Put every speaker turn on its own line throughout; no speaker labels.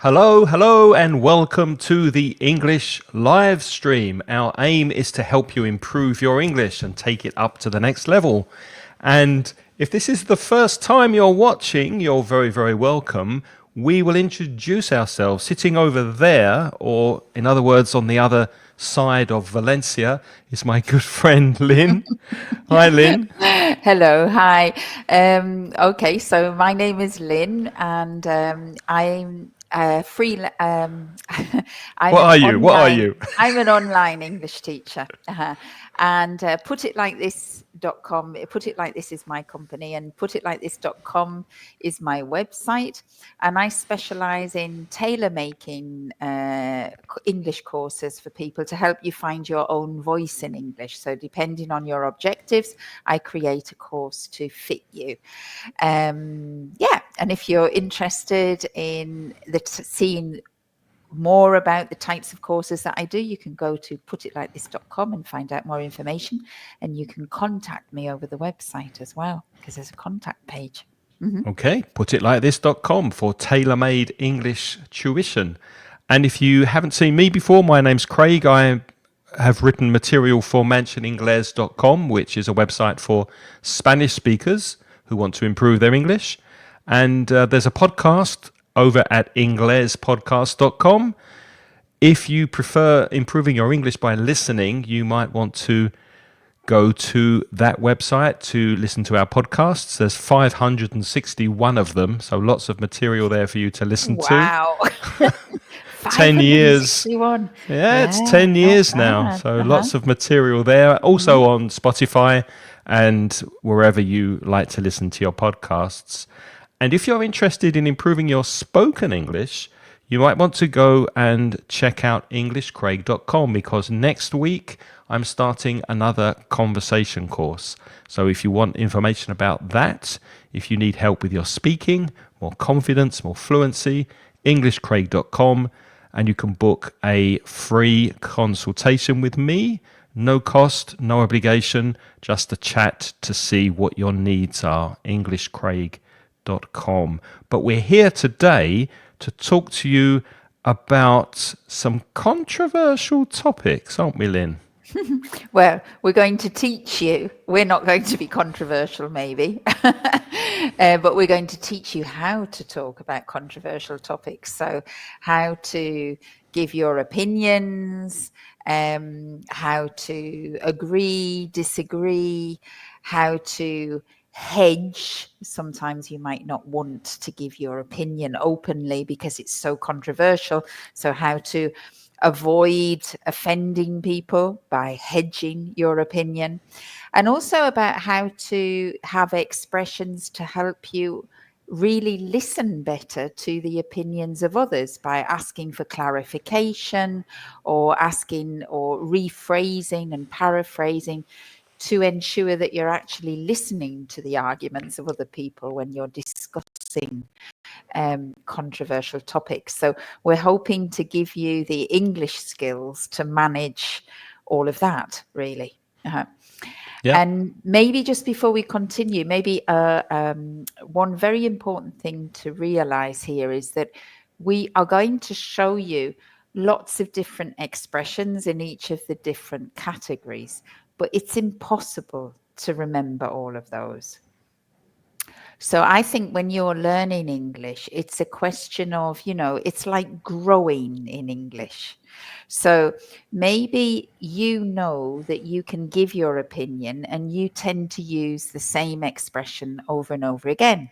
Hello, hello, and welcome to the English live stream. Our aim is to help you improve your English and take it up to the next level. And if this is the first time you're watching, you're very, very welcome. We will introduce ourselves sitting over there, or in other words, on the other side of Valencia, is my good friend Lynne. Hi, Lynne.
Hello, hi. Okay, so my name is Lynn, and I'm free. I'm
What
an
are you? What are
online.
you?
I'm an online English teacher, and put it like this.com. Put it like this is my company, and put it like this.com is my website, and I specialize in tailor making English courses for people to help you find your own voice in English. So depending on your objectives, I create a course to fit you. Yeah, and if you're interested in seeing more about the types of courses that I do, you can go to putitlikethis.com and find out more information. And you can contact me over the website as well, because there's a contact page.
Okay, putitlikethis.com for tailor-made English tuition. And if you haven't seen me before, my name's Craig. I have written material for mansioningles.com, which is a website for Spanish speakers who want to improve their English. And there's a podcast over at inglespodcast.com. If you prefer improving your English by listening, you might want to go to that website to listen to our podcasts. There's 561 of them, so lots of material there for you to listen to.
Wow.
10 years.
561.
Yeah, it's
Yeah,
10
not
years now.
bad.
So lots of material there. Also on Spotify and wherever you like to listen to your podcasts. And if you're interested in improving your spoken English, you might want to go and check out englishcraig.com, because next week I'm starting another conversation course. So if you want information about that, if you need help with your speaking, more confidence, more fluency, englishcraig.com, and you can book a free consultation with me. No cost, no obligation, just a chat to see what your needs are. englishcraig.com. But we're here today to talk to you about some controversial topics, aren't we, Lynne?
Well, we're going to teach you. We're not going to be controversial, maybe, but we're going to teach you how to talk about controversial topics. So, how to give your opinions, how to agree, disagree, how to hedge. Sometimes you might not want to give your opinion openly because it's so controversial. So, how to avoid offending people by hedging your opinion, and also about how to have expressions to help you really listen better to the opinions of others by asking for clarification, or asking or rephrasing and paraphrasing to ensure that you're actually listening to the arguments of other people when you're discussing controversial topics. So we're hoping to give you the English skills to manage all of that, really.
Yeah.
And maybe just before we continue, maybe one very important thing to realize here is that we are going to show you lots of different expressions in each of the different categories, but it's impossible to remember all of those. So I think when you're learning English, it's a question of, it's like growing in English. So maybe you know that you can give your opinion and you tend to use the same expression over and over again.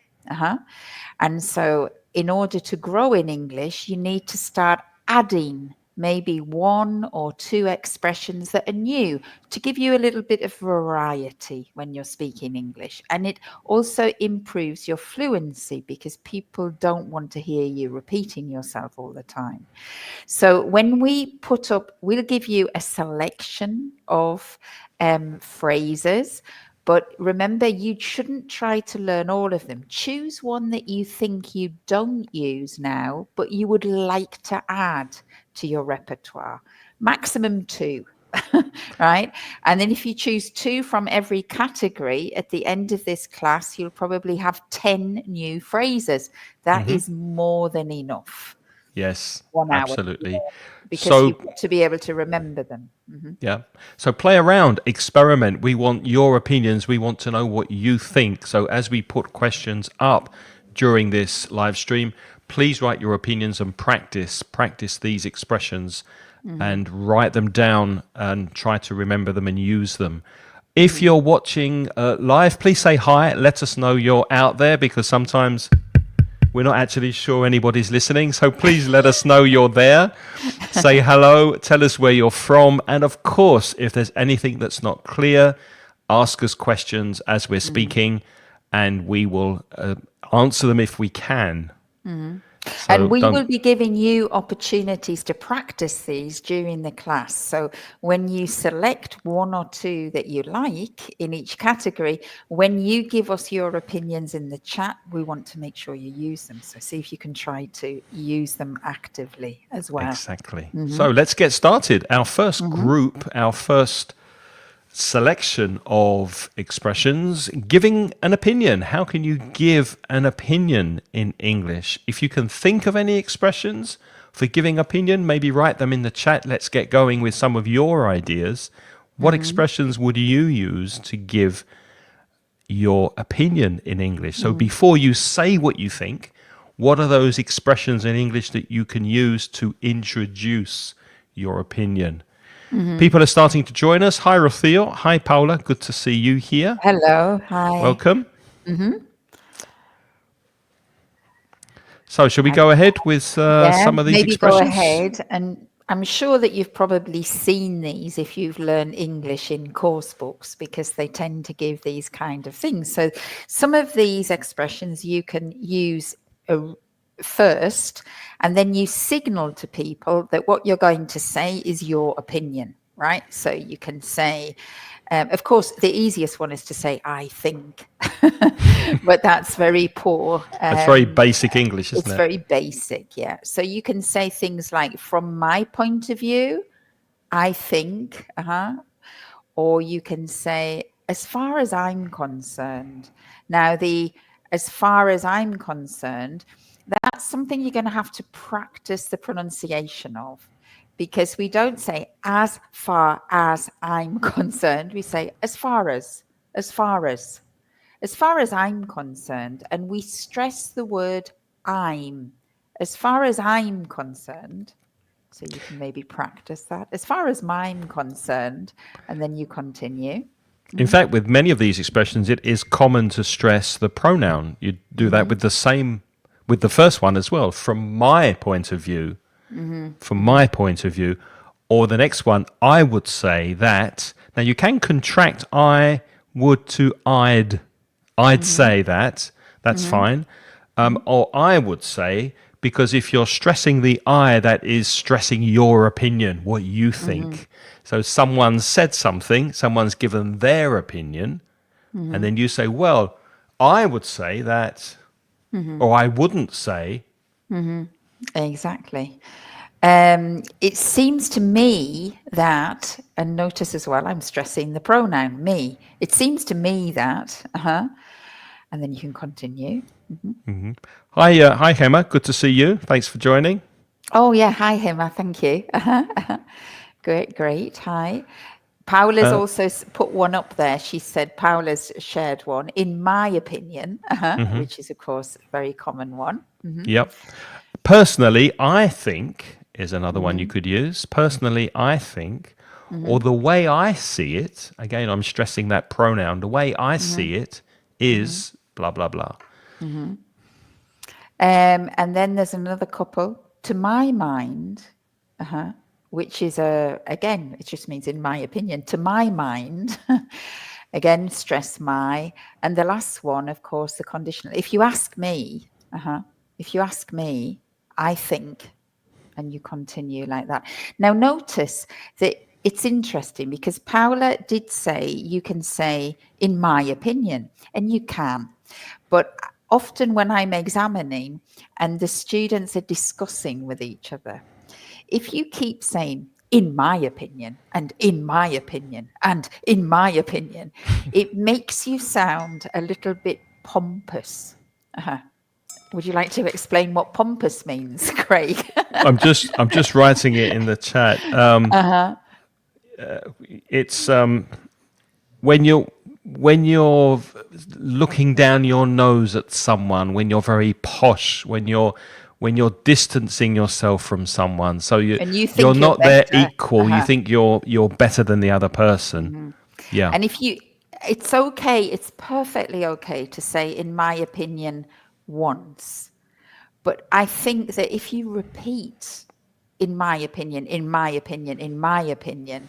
And so in order to grow in English, you need to start adding maybe one or two expressions that are new to give you a little bit of variety when you're speaking English. And it also improves your fluency because people don't want to hear you repeating yourself all the time. So when we'll give you a selection of phrases. But remember, you shouldn't try to learn all of them. Choose one that you think you don't use now, but you would like to add to your repertoire. Maximum 2. Right? And then if you choose 2 from every category, at the end of this class, you'll probably have 10 new phrases. That is more than enough.
Yes,
1 hour,
absolutely.
because
So
you've got to be able to remember them. Hmm.
yeah. So play around, experiment. We want your opinions. We want to know what you think. So as we put questions up during this live stream, please write your opinions and practice these expressions
Hmm.
and write them down and try to remember them and use them. If
Hmm.
you're watching live, please say hi. Let us know you're out there, because sometimes we're not actually sure anybody's listening. So please let us know you're there. Say hello, tell us where you're from, and of course, if there's anything that's not clear, ask us questions as we're speaking, and we will answer them if we can.
And
So
we
don't.
will be giving you opportunities to practice these during the class. So when you select one or two that you like in each category, when you give us your opinions in the chat, we want to make sure you use them. So see if you can try to use them actively as well.
Exactly.
Hmm.
So let's get started. Our first
Hmm.
group, our first selection of expressions: giving an opinion. How can you give an opinion in English? If you can think of any expressions for giving opinion, maybe write them in the chat. Let's get going with some of your ideas. What
Hmm.
expressions would you use to give your opinion in English? So
Hmm.
before you say what you think, what are those expressions in English that you can use to introduce your opinion?
Hmm.
People are starting to join us. Hi, Rothio. Hi, Paula. Good to see you here.
Hello. Hi.
Welcome.
Hmm.
So, shall we go ahead with
Yeah,
some of these
maybe go
expressions?
ahead. And I'm sure that you've probably seen these if you've learned English in course books, because they tend to give these kind of things. So some of these expressions you can use uh, first, and then you signal to people that what you're going to say is your opinion, right? So you can say, of course, the easiest one is to say, I think, but that's very poor.
That's very basic English, isn't
It's
it?
very basic, yeah. So you can say things like, from my point of view, I think, or you can say, as far as I'm concerned. Now, the as far as I'm concerned, that's something you're going to have to practice the pronunciation of, because we don't say as far as I'm concerned. We say as far as far as I'm concerned, and we stress the word I'm. As far as I'm concerned, so you can maybe practice that. As far as I'm concerned, and then you continue.
In
Mm-hmm.
fact, with many of these expressions, it is common to stress the pronoun. You do that
Mm-hmm.
with the same, with the first one as well. From my point of view,
Mm-hmm.
from
Mm-hmm.
my point of view, or the next one, I would say that. Now you can contract I would to I'd. I'd
Mm-hmm.
say that. That's
Mm-hmm.
fine. Or I would say, because if you're stressing the I, that is stressing your opinion, what you
Mm-hmm.
think. So someone said something, someone's given their opinion, and
Mm-hmm.
then you say, well, I would say that,
Mm-hmm.
or I wouldn't say.
Mm-hmm. Exactly. It seems to me that, and notice as well, I'm stressing the pronoun me. It seems to me that, and then you can continue. Mhm.
Hi, Hema. Good to see you. Thanks for joining.
Oh, yeah. Hi, Hema. Thank you. Great, great. Hi. Paula's also put one up there. She said Paula's shared one, in my opinion, which is, of course, a very common one. Hmm.
Yep. Personally, I think is another one you
Hmm.
could use. Personally, I think, or
Hmm.
the way I see it, again, I'm stressing that pronoun, the way I
Hmm.
see it
Hmm.
is blah, blah, blah.
Hmm. And then there's another couple, to my mind, which is again, it just means in my opinion, to my mind. Again, stress my. And the last one, of course, the conditional. If you ask me, if you ask me, I think, and you continue like that. Now, notice that it's interesting, because Paula did say you can say, in my opinion, and you can. But often when I'm examining and the students are discussing with each other, if you keep saying, in my opinion, and in my opinion, and in my opinion, it makes you sound a little bit pompous. Would you like to explain what pompous means, Craig?
I'm just writing it in the chat. It's when you're looking down your nose at someone, when you're very posh, when you're distancing yourself from someone, so
And you
you're
think you're
not their
better.
equal. You think you're better than the other person. Yeah.
And if you, it's okay, it's perfectly okay to say, in my opinion, once. But I think that if you repeat, in my opinion, in my opinion, in my opinion,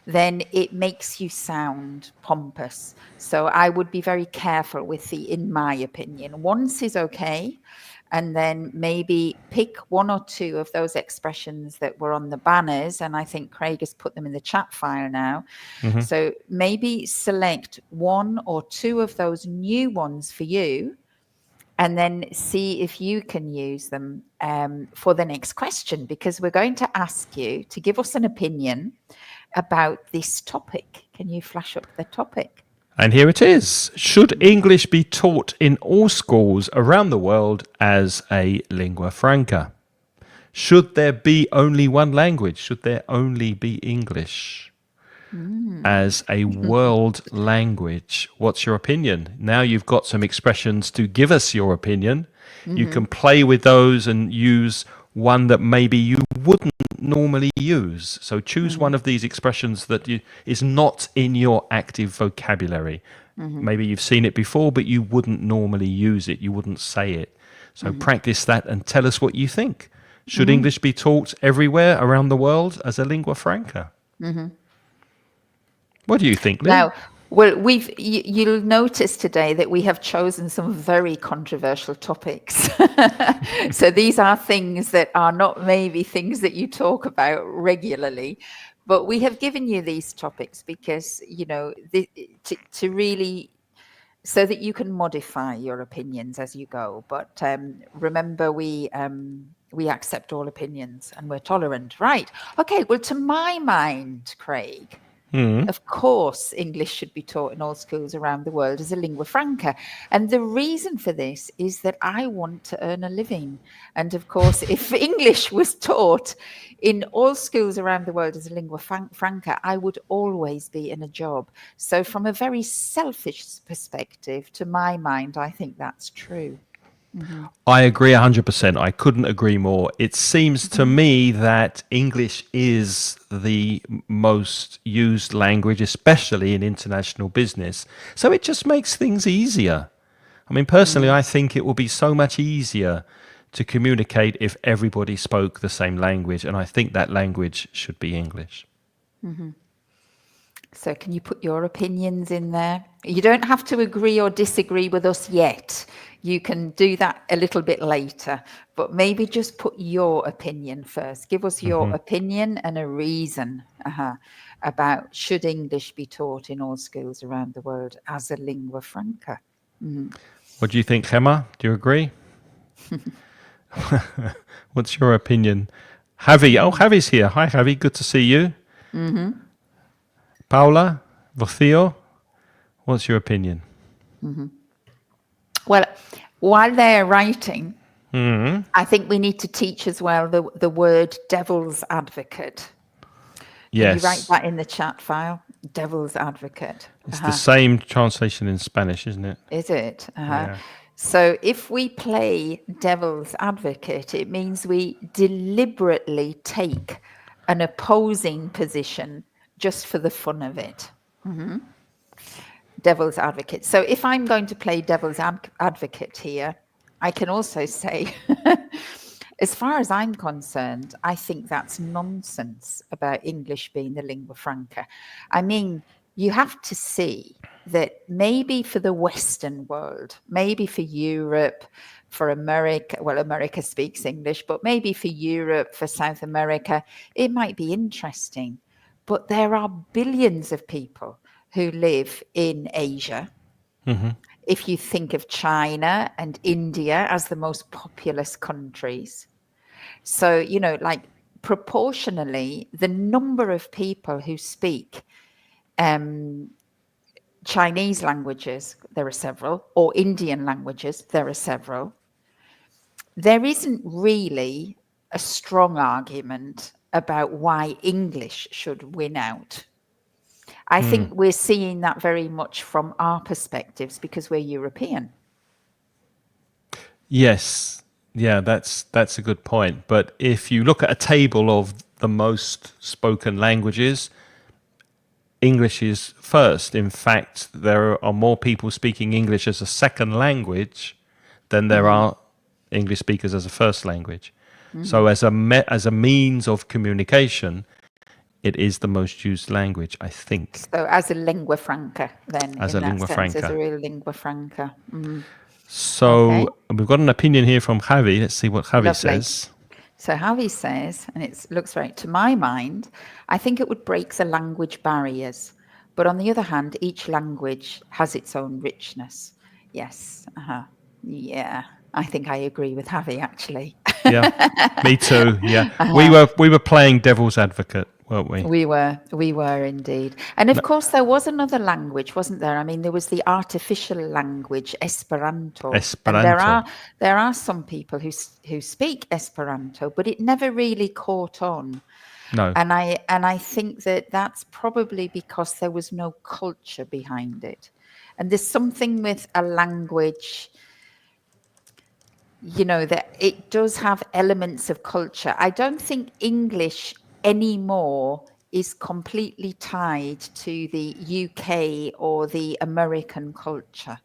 then it makes you sound pompous. So I would be very careful with the in my opinion. Once is okay. And then maybe pick one or two of those expressions that were on the banners. And I think Craig has put them in the chat file now. So maybe select one or two of those new ones for you, and then see if you can use them for the next question, because we're going to ask you to give us an opinion about this topic. Can you flash up the topic?
And here it is. Should English be taught in all schools around the world as a lingua franca? Should there be only one language? Should there only be English as a world language? What's your opinion? Now you've got some expressions to give us your opinion. You can play with those and use one that maybe you wouldn't normally use. So choose one of these expressions that is not in your active vocabulary. Maybe you've seen it before, but you wouldn't normally use it. You wouldn't say it. So practice that and tell us what you think. Should English be taught everywhere around the world as a lingua franca? What do you think, Lynn?
Now, well, you'll notice today that we have chosen some very controversial topics. So these are things that are not maybe things that you talk about regularly, but we have given you these topics because, to really, so that you can modify your opinions as you go. But remember, we accept all opinions and we're tolerant, right? Okay. Well, to my mind, Craig, of course, English should be taught in all schools around the world as a lingua franca. And the reason for this is that I want to earn a living. And of course, if English was taught in all schools around the world as a lingua franca, I would always be in a job. So from a very selfish perspective, to my mind, I think that's true.
I agree 100%. I couldn't agree more. It seems to me that English is the most used language, especially in international business. So it just makes things easier. I mean, personally, I think it would be so much easier to communicate if everybody spoke the same language. And I think that language should be English.
So can you put your opinions in there? You don't have to agree or disagree with us yet. You can do that a little bit later, but maybe just put your opinion first. Give us your opinion and a reason about should English be taught in all schools around the world as a lingua franca.
What do you think, Gemma? Do you agree? What's your opinion? Javi. Oh, Javi's here. Hi, Javi. Good to see you. Paula, Rocío, what's your opinion?
Well, while they're writing, I think we need to teach as well the word devil's advocate. Can you write
Yes.
that in the chat file? Devil's advocate.
It's the same translation in Spanish, isn't it?
Is it?
Yeah.
So if we play devil's advocate, it means we deliberately take an opposing position just for the fun of it. Devil's advocate. So if I'm going to play devil's advocate here, I can also say, as far as I'm concerned, I think that's nonsense about English being the lingua franca. I mean, you have to see that maybe for the Western world, maybe for Europe, for America, well, America speaks English, but maybe for Europe, for South America, it might be interesting. But there are billions of people who live in Asia. If you think of China and India as the most populous countries. So, like proportionally, the number of people who speak Chinese languages, there are several, or Indian languages, there are several. There isn't really a strong argument about why English should win out. I think we're seeing that very much from our perspectives because we're European.
Yes, yeah, that's a good point. But if you look at a table of the most spoken languages, English is first. In fact, there are more people speaking English as a second language than there are English speakers as a first language. So, as a means of communication, it is the most used language, I think,
So as a lingua franca, then
as
in
a
that
lingua
sense, as a
franca.
real lingua franca.
So,
Okay,
we've got an opinion here from Javi. Let's see what Javi
lovely.
says.
So Javi says, and it looks right to my mind, I think it would break the language barriers. But on the other hand, each language has its own richness. Yes. Yeah. I think I agree with Javi, actually.
Yeah, me too. Yeah, we were playing devil's advocate, weren't we?
We were indeed. And of course, there was another language, wasn't there? I mean, there was the artificial language, Esperanto. And
Esperanto.
there are some people who speak Esperanto, but it never really caught on.
No,
And I think that that's probably because there was no culture behind it. And there's something with a language, that it does have elements of culture. I don't think English anymore is completely tied to the UK or the American culture.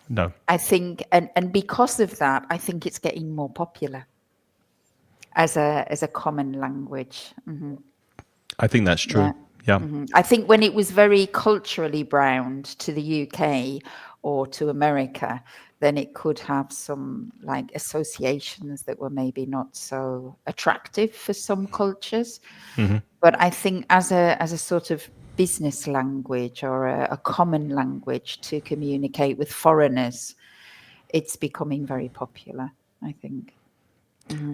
no.
I think, and because of that, I think it's getting more popular as a common language.
I think that's
Yeah.
true. Yeah.
I think when it was very culturally bound to the UK or to America, then it could have some like associations that were maybe not so attractive for some cultures. But I think as a sort of business language or a common language to communicate with foreigners, it's becoming very popular, I think.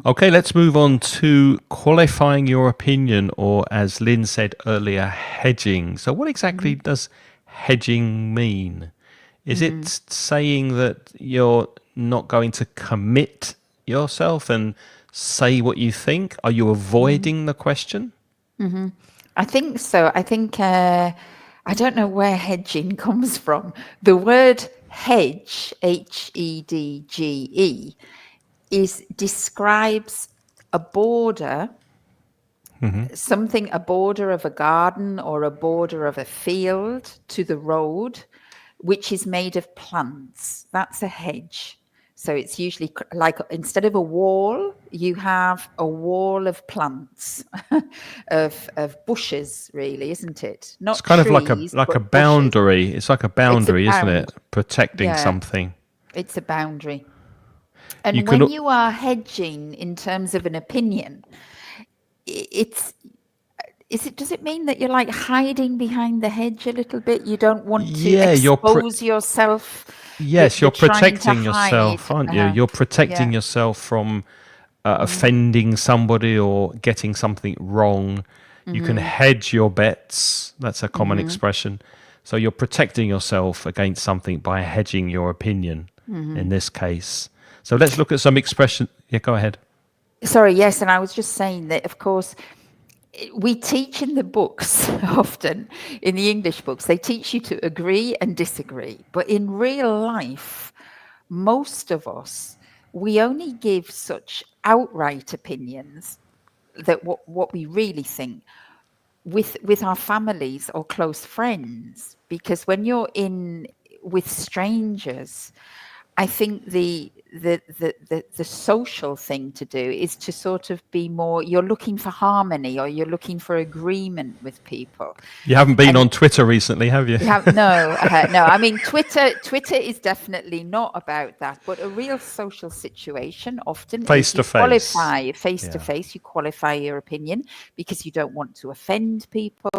Okay, let's move on to qualifying your opinion, or as Lynn said earlier, hedging. So, what exactly does hedging mean? Is it saying that you're not going to commit yourself and say what you think? Are you avoiding the question?
I think so. I think I don't know where hedging comes from. The word hedge, HEDGE, is describes a border, a border of a garden or a border of a field to the road, which is made of plants. That's a hedge. So it's usually like instead of a wall, you have a wall of plants, of bushes, really, isn't it?
It's
Not
kind of
trees,
like a
but bushes.
boundary. It's like a
It's a
boundary, isn't it?
bound.
Protecting
Yeah,
something.
it's a boundary.
You
And
can.
when you are hedging in terms of an opinion, it's does it mean that you're like hiding behind the hedge a little bit? You don't want to
Yeah,
expose yourself.
yes,
You're
you're
trying to
protecting
hide.
yourself, aren't you? You're protecting
Yeah.
yourself from offending somebody or getting something wrong. You can hedge your bets. That's a common expression. So you're protecting yourself against something by hedging your opinion in this case. So let's look at some expression. Yeah, go ahead.
Sorry, yes, and I was just saying that, of course, we teach in the books often, in the English books, they teach you to agree and disagree. But in real life, most of us, we only give such outright opinions that what we really think with our families or close friends, because when you're in with strangers, I think the social thing to do is to sort of be more, you're looking for harmony or you're looking for agreement with people.
You haven't been
And
on Twitter recently, have you?
you have no. I mean, Twitter is definitely not about that. But a real social situation often
Face
is
to
you
face.
qualify face to
Yeah.
face. You qualify your opinion because you don't want to offend people.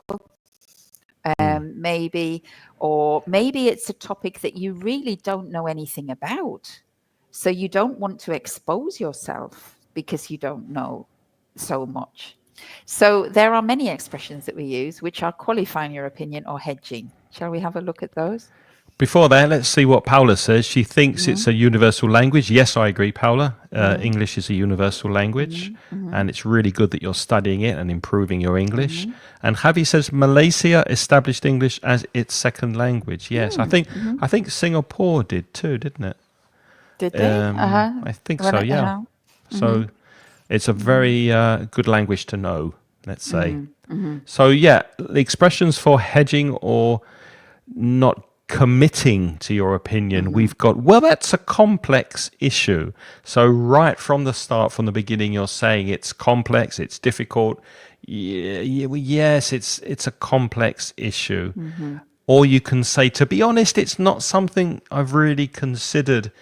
Maybe, or maybe it's a topic that you really don't know anything about. So you don't want to expose yourself because you don't know so much. So there are many expressions that we use which are qualifying your opinion or hedging. Shall we have a look at those?
Before that, let's see what Paula says. She thinks it's a universal language. Yes, I agree, Paula. English is a universal language, and it's really good that you're studying it and improving your English. And Javi says Malaysia established English as its second language. Yes, I think Singapore did too, didn't it?
Did they?
I think so. Yeah.
Uh-huh.
So it's a very good language to know. Let's say. So yeah, the expressions for hedging or not committing to your opinion, we've got, well, that's a complex issue. So right from the start, from the beginning, you're saying it's complex, it's difficult. Yes, it's a complex issue. Or you can say, to be honest, it's not something I've really considered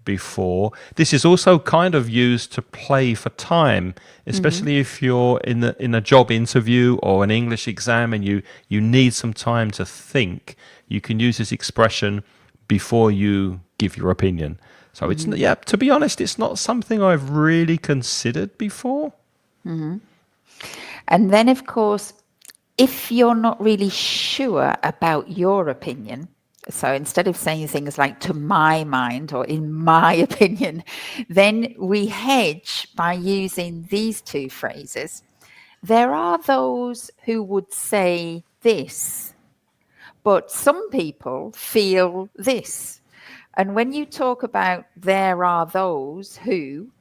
before. This is also kind of used to play for time, especially if you're in a job interview or an English exam and you need some time to think. You can use this expression before you give your opinion. So it's yeah, to be honest, it's not something I've really considered before.
And then, of course, if you're not really sure about your opinion, so instead of saying things like to my mind or in my opinion, then we hedge by using these two phrases. There are those who would say this, but some people feel this. And when you talk about there are those who,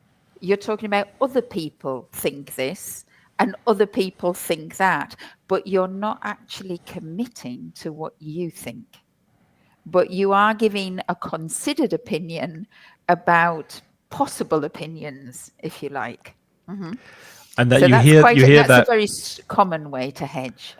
you're talking about other people think this and other people think that, but you're not actually committing to what you think. But you are giving a considered opinion about possible opinions, if you like.
And that
So that's
you hear
that's a
that
very common way to hedge.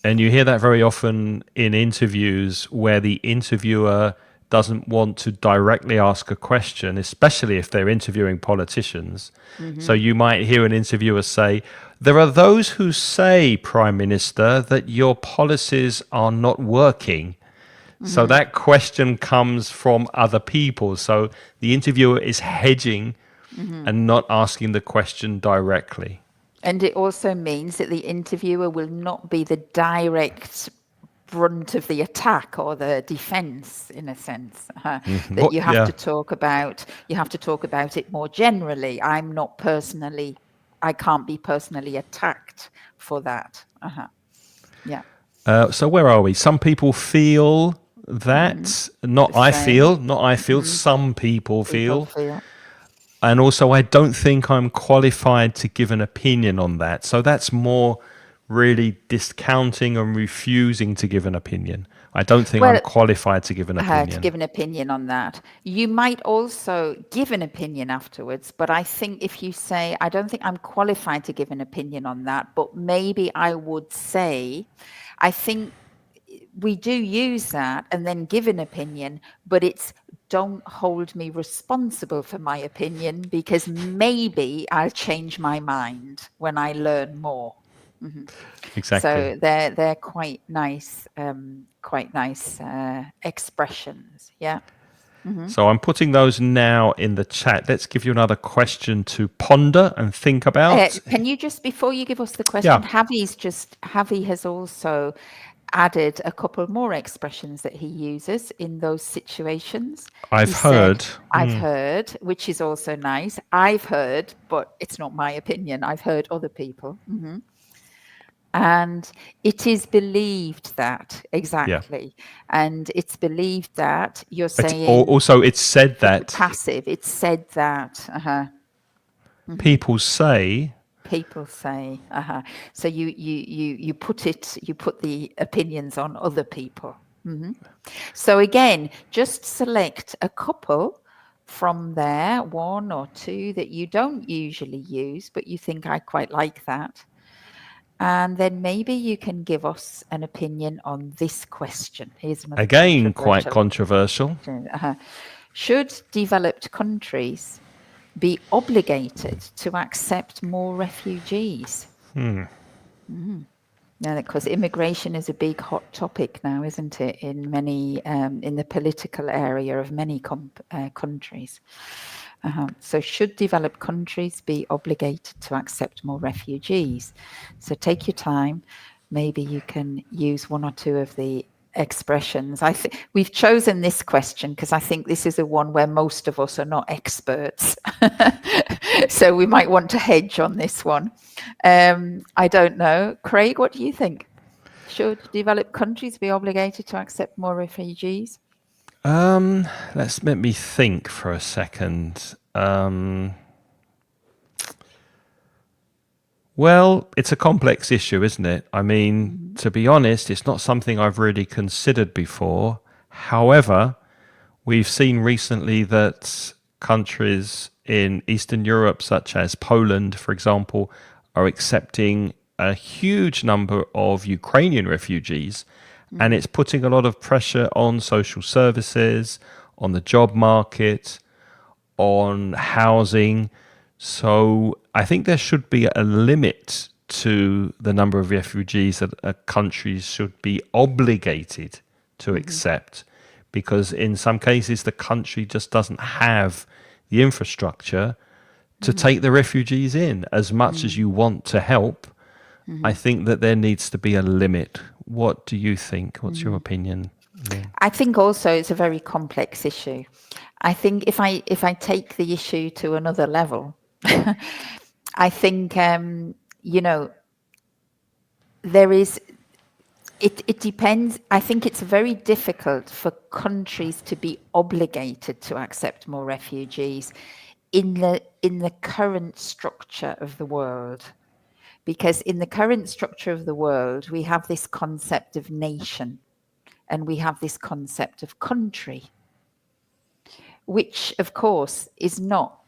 and you hear that very often in interviews where the interviewer doesn't want to directly ask a question, especially if they're interviewing politicians. So you might hear an interviewer say, there are those who say, Prime Minister, that your policies are not working. So that question comes from other people. So the interviewer is hedging and not asking the question directly.
And it also means that the interviewer will not be the direct brunt of the attack or the defense, in a sense. That you have
Yeah.
to talk about. You have to talk about it more generally. I can't be personally attacked for that. Yeah.
So where are we? Some people feel that, not
The
I
same.
feel, not I feel, some people
People
feel.
feel.
And also, I don't think I'm qualified to give an opinion on that. So that's more really discounting and refusing to give an opinion. I don't think I'm
Well,
qualified to give an
to
opinion.
give an opinion on that. You might also give an opinion afterwards, but I think if you say, I don't think I'm qualified to give an opinion on that, but maybe I would say, I think we do use that and then give an opinion, but it's don't hold me responsible for my opinion because maybe I'll change my mind when I learn more.
Exactly.
So they're quite nice expressions. Yeah.
So I'm putting those now in the chat. Let's give you another question to ponder and think about.
Can you just, before you give us the question,
Yeah.
Javi has also added a couple more expressions that he uses in those situations.
I've
He said,
heard.
I've heard, which is also nice. I've heard, but it's not my opinion. I've heard other people. And it is believed that,
Yeah.
exactly. And it's believed that you're
It's
saying
also it's said that
passive. It's said that.
people say.
People say, so you put the opinions on other people. So again, just select a couple from there, one or two that you don't usually use, but you think I quite like that. And then maybe you can give us an opinion on this question. Here's another
Again, quite
controversial.
controversial.
Should developed countries be obligated to accept more refugees? Now, because immigration is a big hot topic now, isn't it? In many, in the political area of many countries. So should developed countries be obligated to accept more refugees? So take your time. Maybe you can use one or two of the expressions. I think we've chosen this question because I think this is a one where most of us are not experts. So we might want to hedge on this one. I don't know. Craig, what do you think? Should developed countries be obligated to accept more refugees?
Let me think for a second. Well, it's a complex issue, isn't it? I mean, to be honest, it's not something I've really considered before. However, we've seen recently that countries in Eastern Europe, such as Poland, for example, are accepting a huge number of Ukrainian refugees. And it's putting a lot of pressure on social services, on the job market, on housing. So I think there should be a limit to the number of refugees that countries should be obligated to accept, because in some cases the country just doesn't have the infrastructure to take the refugees in. As much as you want to help, I think that there needs to be a limit. What do you think? What's your opinion, Lynne?
I think also it's a very complex issue. I think if I take the issue to another level, I think there is. It depends. I think it's very difficult for countries to be obligated to accept more refugees in the current structure of the world. Because in the current structure of the world, we have this concept of nation and we have this concept of country, which, of course, is not.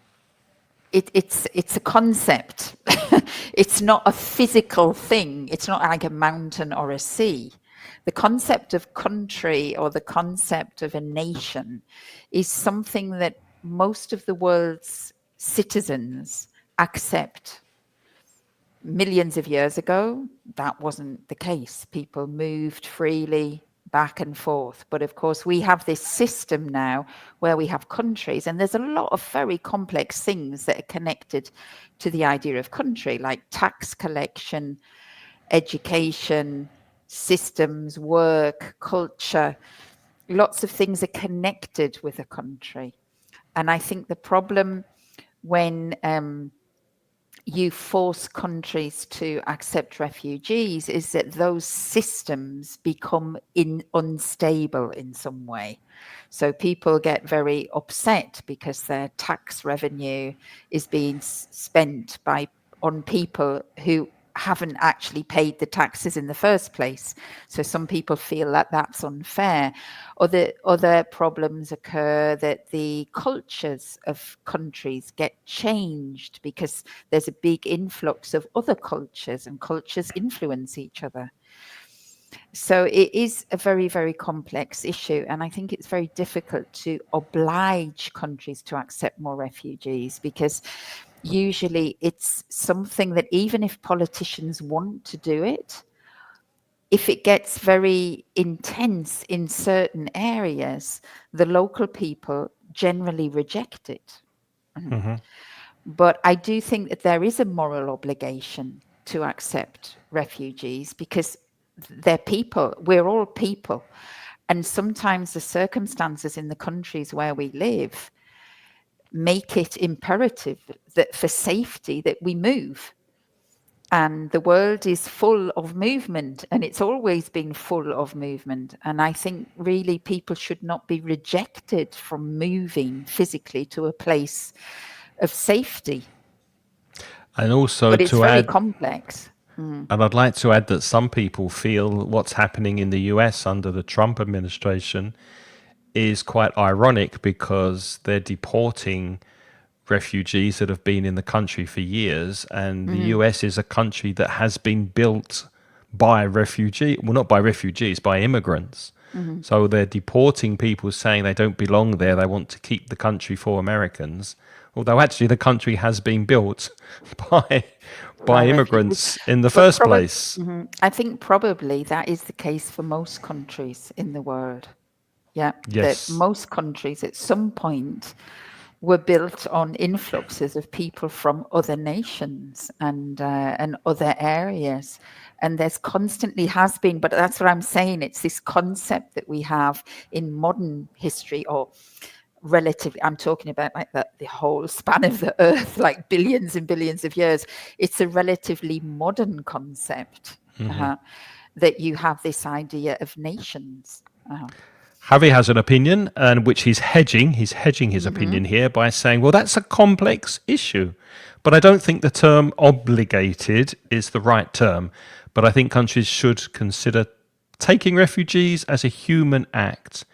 It's a concept. It's not a physical thing. It's not like a mountain or a sea. The concept of country or the concept of a nation is something that most of the world's citizens accept. Millions of years ago, that wasn't the case. People moved freely back and forth. But of course, we have this system now where we have countries, and there's a lot of very complex things that are connected to the idea of country, like tax collection, education, systems, work, culture. Lots of things are connected with a country. And I think the problem when you force countries to accept refugees is that those systems become unstable in some way. So people get very upset because their tax revenue is being spent on people who haven't actually paid the taxes in the first place. So some people feel that that's unfair. Other problems occur that the cultures of countries get changed because there's a big influx of other cultures and cultures influence each other. So it is a very, very complex issue. And I think it's very difficult to oblige countries to accept more refugees because usually it's something that even if politicians want to do it, if it gets very intense in certain areas, the local people generally reject it. But I do think that there is a moral obligation to accept refugees because they're people. We're all people. And sometimes the circumstances in the countries where we live make it imperative that for safety that we move. And the world is full of movement, and it's always been full of movement. And I think really people should not be rejected from moving physically to a place of safety.
And also
But it's
to
very
add,
complex.
and I'd like to add that some people feel what's happening in the US under the Trump administration is quite ironic because they're deporting refugees that have been in the country for years, and the US is a country that has been built by not by refugees, by immigrants. So they're deporting people saying they don't belong there, they want to keep the country for Americans, although actually the country has been built by immigrants in the first place.
I think probably that is the case for most countries in the world. Yeah, that
Yes.
most countries at some point were built on influxes of people from other nations and other areas. And there's constantly has been, but that's what I'm saying. It's this concept that we have in modern history, or relatively, I'm talking about like the whole span of the earth, like billions and billions of years. It's a relatively modern concept, that you have this idea of nations.
Javi has an opinion, and which he's hedging. He's hedging his opinion here by saying, "Well, that's a complex issue, but I don't think the term obligated is the right term. But I think countries should consider taking refugees as a human act,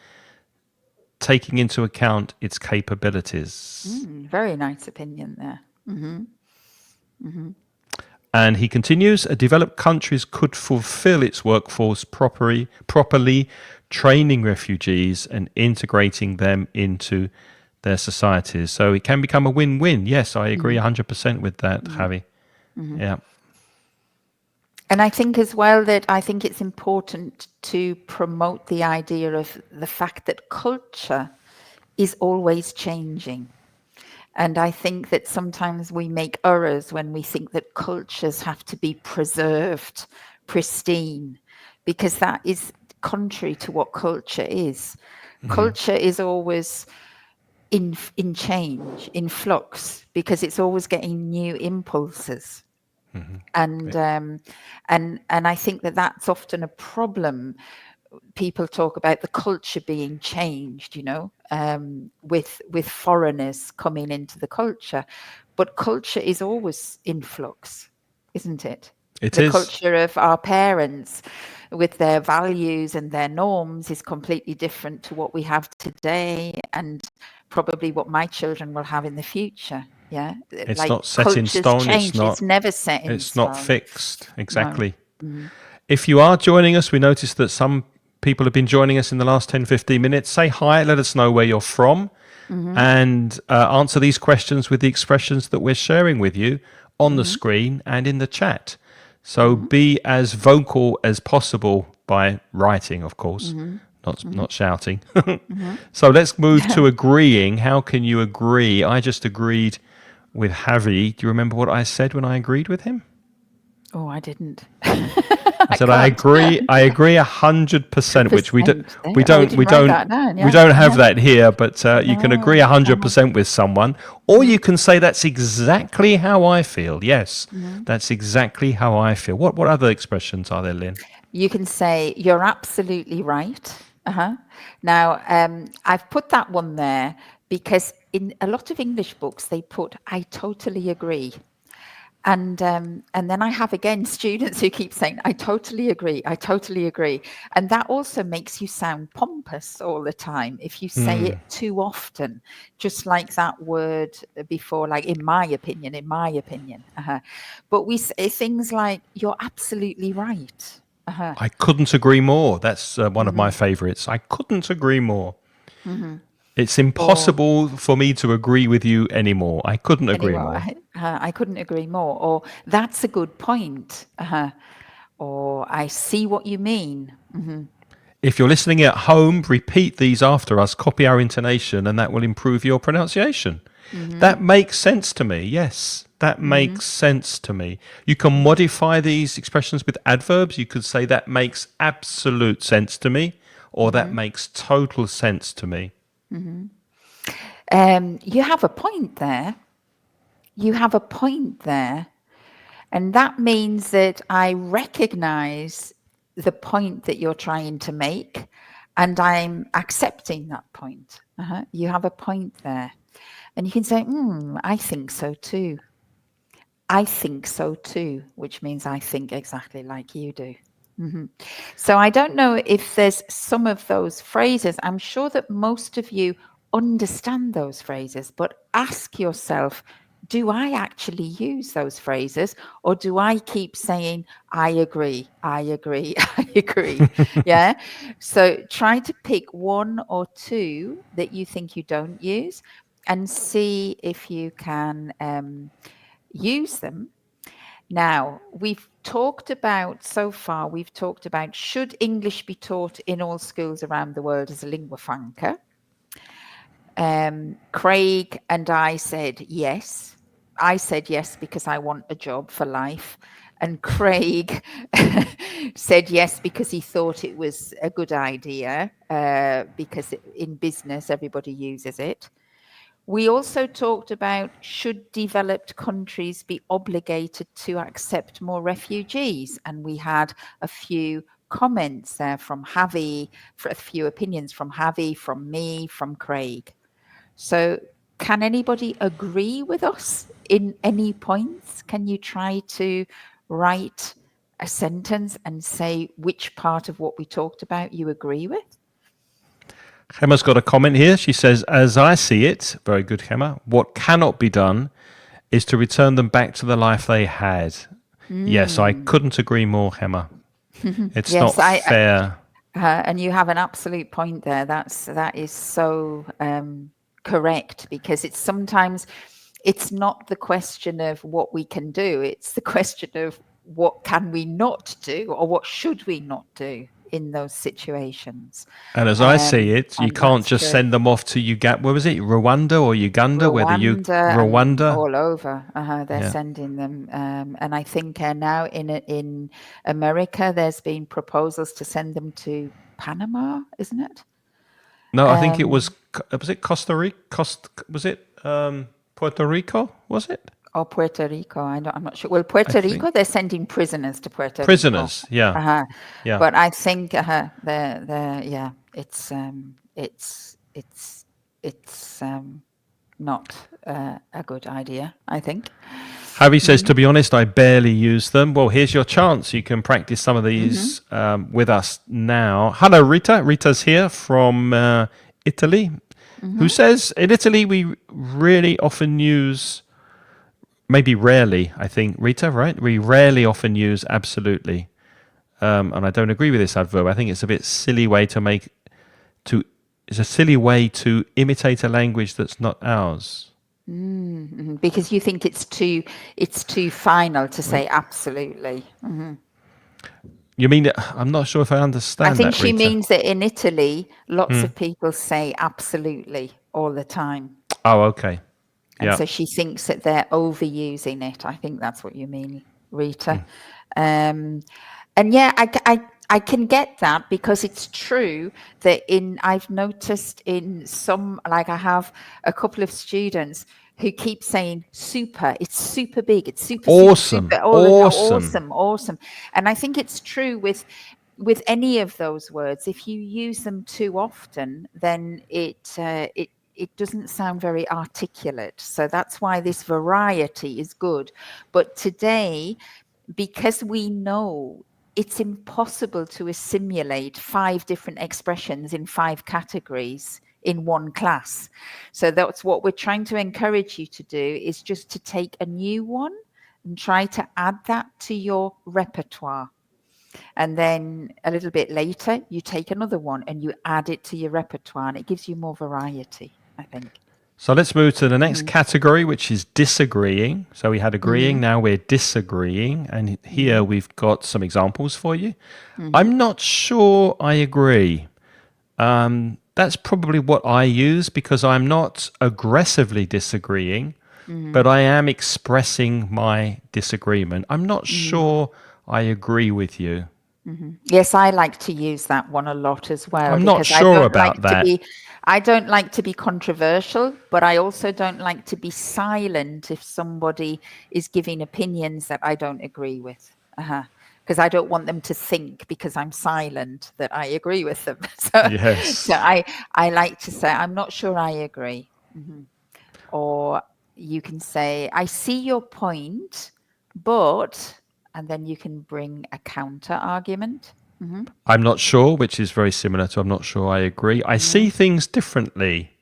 taking into account its capabilities."
Very nice opinion there.
And he continues, developed countries could fulfill its workforce properly, training refugees and integrating them into their societies. So it can become a win-win. Yes, I agree 100% with that, Javi. Yeah.
And I think as well that I think it's important to promote the idea of the fact that culture is always changing. And I think that sometimes we make errors when we think that cultures have to be preserved, pristine, because that is contrary to what culture is. Culture is always in change, in flux, because it's always getting new impulses. And I think that that's often a problem. People talk about the culture being changed, with foreigners coming into the culture, but culture is always in flux, isn't it?
It
The
is.
culture of our parents with their values and their norms is completely different to what we have today, and probably what my children will have in the future. Yeah,
It's
like
not set in
cultures
stone.
change. It's never set in
It's not
stone.
fixed.
No.
Exactly. If you are joining us, we noticed that some people have been joining us in the last 10, 15 minutes. Say hi, let us know where you're from, and answer these questions with the expressions that we're sharing with you on the screen and in the chat. So be as vocal as possible by writing, of course, not shouting. So let's move to agreeing. How can you agree? I just agreed with Javi. Do you remember what I said when I agreed with him?
Oh, I didn't.
I said I agree. I agree 100%, which we don't.
100%.
We
Oh, we
don't. We
didn't write
don't.
that down.
We
Yeah.
don't have that here. But you can agree
No.
100% with someone, or you can say that's exactly how I feel. Yes, that's exactly how I feel. What other expressions are there, Lynn?
You can say you're absolutely right. Now, I've put that one there because in a lot of English books they put "I totally agree." And then I have again students who keep saying, "I totally agree, I totally agree." And that also makes you sound pompous all the time if you say it too often, just like that word before, like in my opinion, in my opinion. But we say things like, "You're absolutely right."
I couldn't agree more. That's one of my favorites. I couldn't agree more. It's
Or
impossible for me to agree with you anymore. I couldn't agree
anyway,
more.
I couldn't agree more. Or that's a good point. Or I see what you mean.
If you're listening at home, repeat these after us, copy our intonation, and that will improve your pronunciation. That makes sense to me. Yes, that makes sense to me. You can modify these expressions with adverbs. You could say that makes absolute sense to me, or that makes total sense to me.
You have a point there. You have a point there. And that means that I recognize the point that you're trying to make, and I'm accepting that point. You have a point there. And you can say, I think so too. I think so too, which means I think exactly like you do. So I don't know if there's some of those phrases. I'm sure that most of you understand those phrases, but ask yourself, do I actually use those phrases, or do I keep saying, I agree, I agree, I agree? Yeah. So try to pick one or two that you think you don't use and see if you can use them. Now, so far, we've talked about, should English be taught in all schools around the world as a lingua franca? Craig and I said yes. I said yes because I want a job for life. And Craig said yes because he thought it was a good idea, because in business, everybody uses it. We also talked about, should developed countries be obligated to accept more refugees? And we had a few comments there from Javi, for a few opinions from Javi, from me, from Craig. So, can anybody agree with us in any points? Can you try to write a sentence and say which part of what we talked about you agree with?
Gemma's got a comment here. She says, as I see it, very good, Gemma, what cannot be done is to return them back to the life they had. Yes, I couldn't agree more, Gemma. It's
Yes,
not fair.
and you have an absolute point there. That is so correct, because it's sometimes, it's not the question of what we can do, it's the question of what can we not do, or what should we not do in those situations.
And as I see it, you
And
can't
that's
just
true.
send them off to Uganda. Where was it? Rwanda or Uganda?
Rwanda and
Rwanda?
all over, they're
Yeah.
sending them, and I think now in America, there's been proposals to send them to Panama, isn't it?
No, I think it
Um,
was it Costa Rica? Was it Puerto Rico? Was it?
or Puerto Rico. I'm not sure. Well,
I
Puerto
think
Rico, they're sending prisoners to Puerto Rico.
prisoners. Yeah,
Uh-huh.
yeah.
But I think they're yeah, it's not a good idea, I think.
Javi says, to be honest, I barely use them. Well, here's your chance. You can practice some of
Hmm.
these with us now. Hello, Rita. Rita's here from Italy, who
Hmm.
says, in Italy, we really often use, maybe rarely, I think, Rita, right? We rarely often use absolutely. And I don't agree with this adverb. I think it's a bit silly way to, it's a silly way to imitate a language that's not ours.
Because you think it's too final to say absolutely.
You mean, I'm not sure if I
I
understand
think
that,
she
Rita.
means that in Italy, lots of people say absolutely all the time.
Oh, okay.
And
Yeah.
so she thinks that they're overusing it. I think that's what you mean, Rita. Um, and yeah, I can get that, because it's true that I've noticed in some, like I have a couple of students who keep saying super, it's super big, it's super, super,
Awesome.
super, all the time,
Awesome.
awesome, awesome. And I think it's true with any of those words. If you use them too often, then it doesn't sound very articulate. So that's why this variety is good. But today, because we know it's impossible to assimilate 5 different expressions in 5 categories in one class. So that's what we're trying to encourage you to do, is just to take a new one and try to add that to your repertoire. And then a little bit later, you take another one and you add it to your repertoire, and it gives you more variety, I think.
So let's move to the next
Mm-hmm.
category, which is disagreeing. So we had agreeing,
Mm-hmm.
now we're disagreeing. And here
Mm-hmm.
we've got some examples for you.
Mm-hmm.
I'm not sure I agree. That's probably what I use because I'm not aggressively disagreeing,
Mm-hmm.
but I am expressing my disagreement. I'm not
Mm-hmm.
sure I agree with you.
Yes, I like to use that one a lot as well,
I'm not
because I
sure
don't like
about
to
that.
be I don't like to be controversial, but I also don't like to be silent if somebody is giving opinions that I don't agree with. Because I don't want them to think, because I'm silent, that I agree with them. So
Yes.
I like to say I'm not sure I agree. Or you can say, I see your point, but, and then you can bring a counter argument.
I'm not sure, which is very similar to I'm not sure I agree. I see things differently.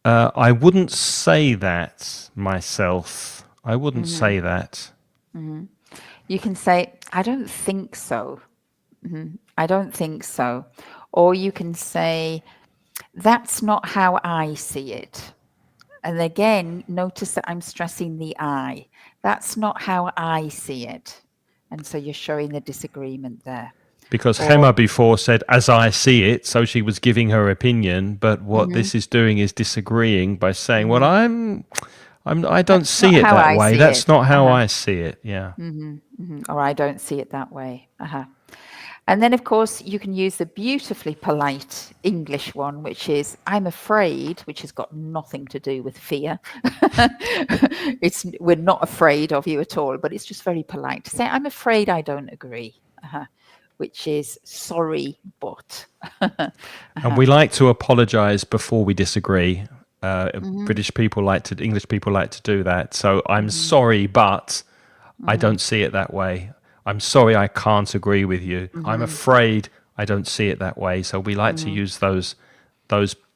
I wouldn't say that myself. I wouldn't say that.
You can say, I don't think so. I don't think so. Or you can say, that's not how I see it. And again, notice that I'm stressing the I. That's not how I see it. And so you're showing the disagreement there.
Because
or
Gemma before said, as I see it, so she was giving her opinion, but what this is doing is disagreeing by saying, well, I don't
that's not
see it
how
that
I
way.
see
That's
it.
not how I see it. Yeah.
Or I don't see it that way. And then, of course, you can use the beautifully polite English one, which is "I'm afraid," which has got nothing to do with fear. We're not afraid of you at all, but it's just very polite to say, "I'm afraid I don't agree," which is sorry, but.
And we like to apologize before we disagree. English people like to do that. So I'm sorry, but I don't see it that way. I'm sorry, I can't agree with you. I'm afraid I don't see it that way. So we like to use those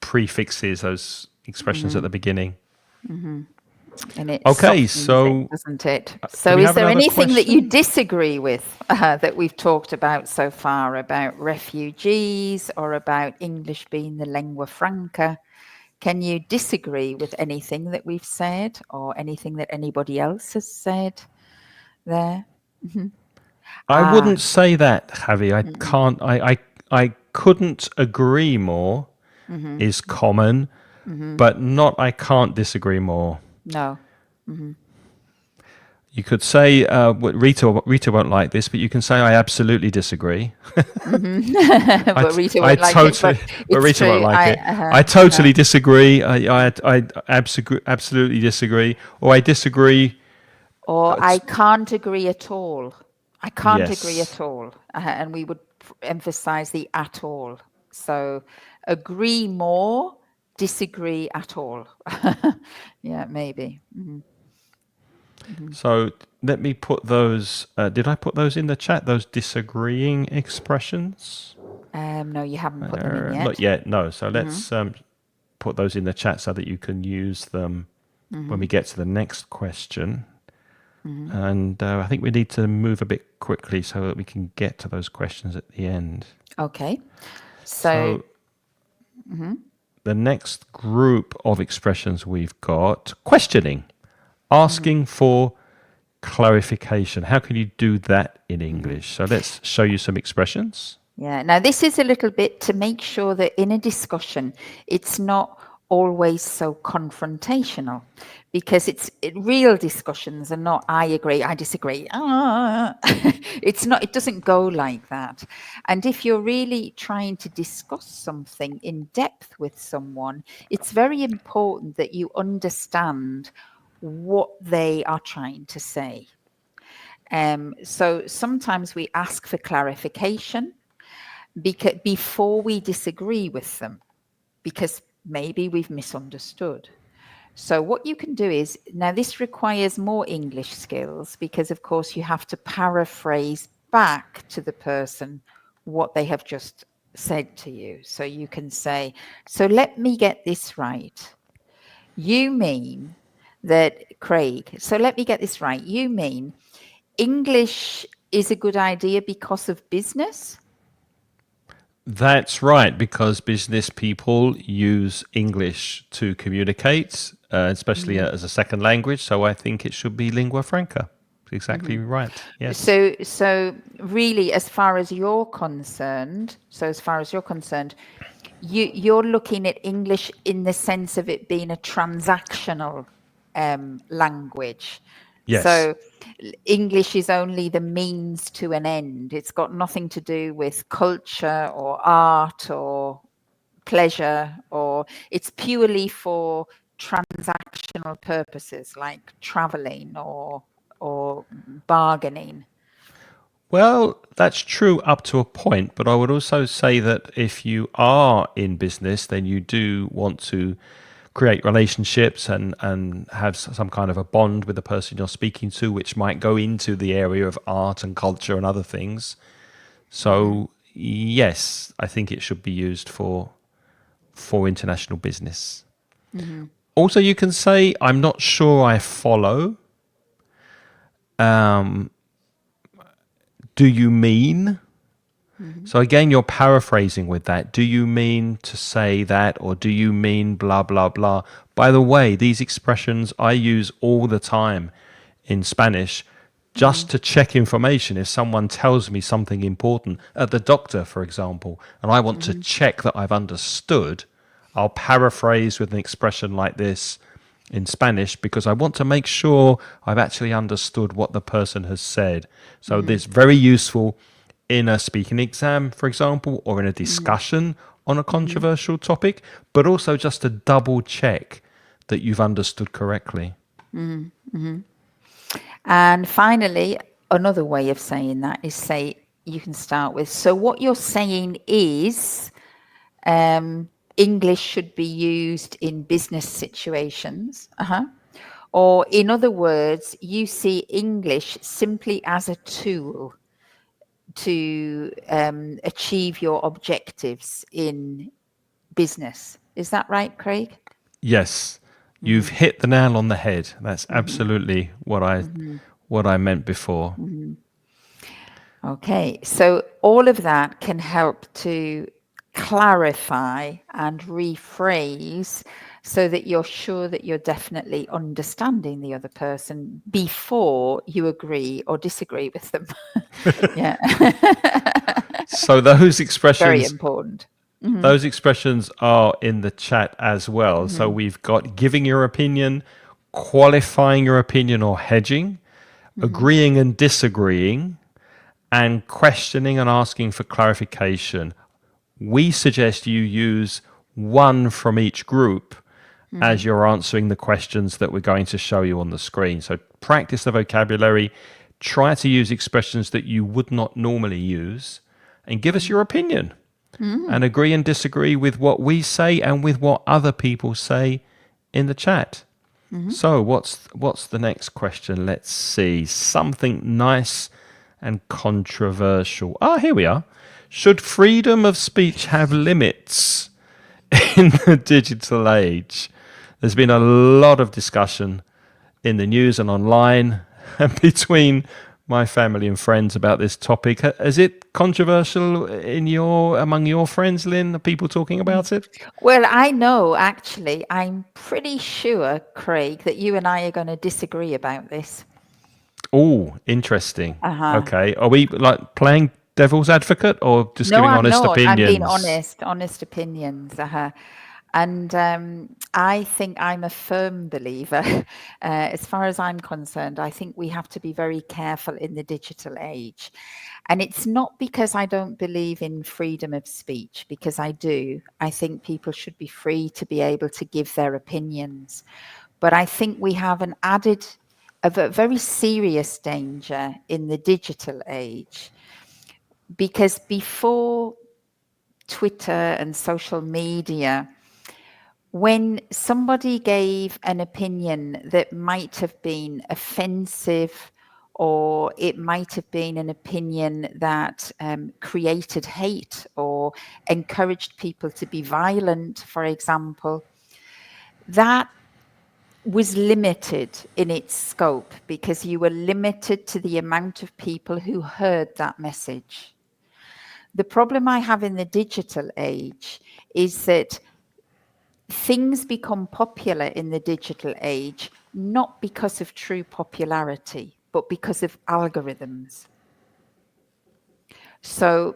prefixes, those expressions at the beginning.
And it
Okay,
softens it,
so
doesn't it?
do
So
we
is
have
there
another
anything that you
question?
disagree with that we've talked about so far about refugees or about English being the lingua franca? Can you disagree with anything that we've said or anything that anybody else has said there?
I
Ah,
wouldn't say that, Javi. I can't. I couldn't agree more is common, but not. I can't disagree more.
no.
You could say Rita won't like this, but you can say I absolutely disagree.
But Rita
I
won't like it,
totally,
but
but
it's
Rita won't
true.
like it. I totally disagree. I absolutely disagree, or I disagree.
Or I can't agree at all. I can't agree
Yes.
at all. And we would emphasize the at all. So agree more, disagree at all. Yeah, maybe.
So let me put those. Did I put those in the chat? Those disagreeing expressions?
No, you haven't put them in
Not
yet.
yet. No. So let's put those in the chat so that you can use them when we get to the next question. And I think we need to move a bit quickly so that we can get to those questions at the end.
Okay. So,
So the next group of expressions we've got questioning, asking for clarification. How can you do that in English? So let's show you some expressions.
yeah. Now, this is a little bit to make sure that in a discussion, it's not always so confrontational, because real discussions are not I agree, I disagree. It's not. It doesn't go like that. And if you're really trying to discuss something in depth with someone, it's very important that you understand what they are trying to say. So sometimes we ask for clarification before we disagree with them, because maybe we've misunderstood. So what you can do is, now this requires more English skills, because of course you have to paraphrase back to the person what they have just said to you. So you can say, so let me get this right. You mean that, Craig, so let me get this right. You mean English is a good idea because of business?
That's right, because business people use English to communicate, especially as a second language. So I think it should be lingua franca. Exactly right. Yes.
So really, as far as you're concerned, you're looking at English in the sense of it being a transactional language.
Yes.
So English is only the means to an end. It's got nothing to do with culture or art or pleasure, or it's purely for transactional purposes like traveling or bargaining.
Well, that's true up to a point, but I would also say that if you are in business, then you do want to create relationships and have some kind of a bond with the person you're speaking to, which might go into the area of art and culture and other things. So, yes, I think it should be used for international business. Also, you can say, I'm not sure I follow. Um, do you mean? So again, you're paraphrasing with that. Do you mean to say that, or do you mean blah, blah, blah? By the way, these expressions I use all the time in Spanish. just to check information. If someone tells me something important at the doctor, for example, and I want to check that I've understood, I'll paraphrase with an expression like this in Spanish because I want to make sure I've actually understood what the person has said. So this very useful in a speaking exam, for example, or in a discussion on a controversial topic, but also just to double check that you've understood correctly.
And finally, another way of saying that is say, you can start with, so what you're saying is English should be used in business situations. Or in other words, you see English simply as a tool to achieve your objectives in business. Is that right, Craig?
Yes, you've hit the nail on the head. That's absolutely what I meant before.
Okay, so all of that can help to clarify and rephrase so that you're sure that you're definitely understanding the other person before you agree or disagree with them. Yeah.
So those
Very
expressions
important.
those expressions are in the chat as well. So we've got giving your opinion, qualifying your opinion or hedging, agreeing and disagreeing, and questioning and asking for clarification. We suggest you use one from each group as you're answering the questions that we're going to show you on the screen. So practice the vocabulary, try to use expressions that you would not normally use, and give us your opinion. And agree and disagree with what we say and with what other people say in the chat. So what's the next question? Let's see. Something nice and controversial. Ah, here we are. Should freedom of speech have limits in the digital age? There's been a lot of discussion in the news and online and between my family and friends about this topic. Is it controversial among your friends, Lynn? Are people talking about it?
Well, I know actually, I'm pretty sure, Craig, that you and I are going to disagree about this.
Oh, interesting.
Uh-huh.
Okay. Are we like playing devil's advocate or just
No,
giving
I'm
honest
not. I'm being
opinions?
honest opinions. And I think I'm a firm believer. As far as I'm concerned, I think we have to be very careful in the digital age. And it's not because I don't believe in freedom of speech, because I do. I think people should be free to be able to give their opinions. But I think we have a very serious danger in the digital age, because before Twitter and social media, when somebody gave an opinion that might have been offensive, or it might have been an opinion that created hate or encouraged people to be violent, for example, that was limited in its scope because you were limited to the amount of people who heard that message. The problem I have in the digital age is that things become popular in the digital age, not because of true popularity, but because of algorithms. So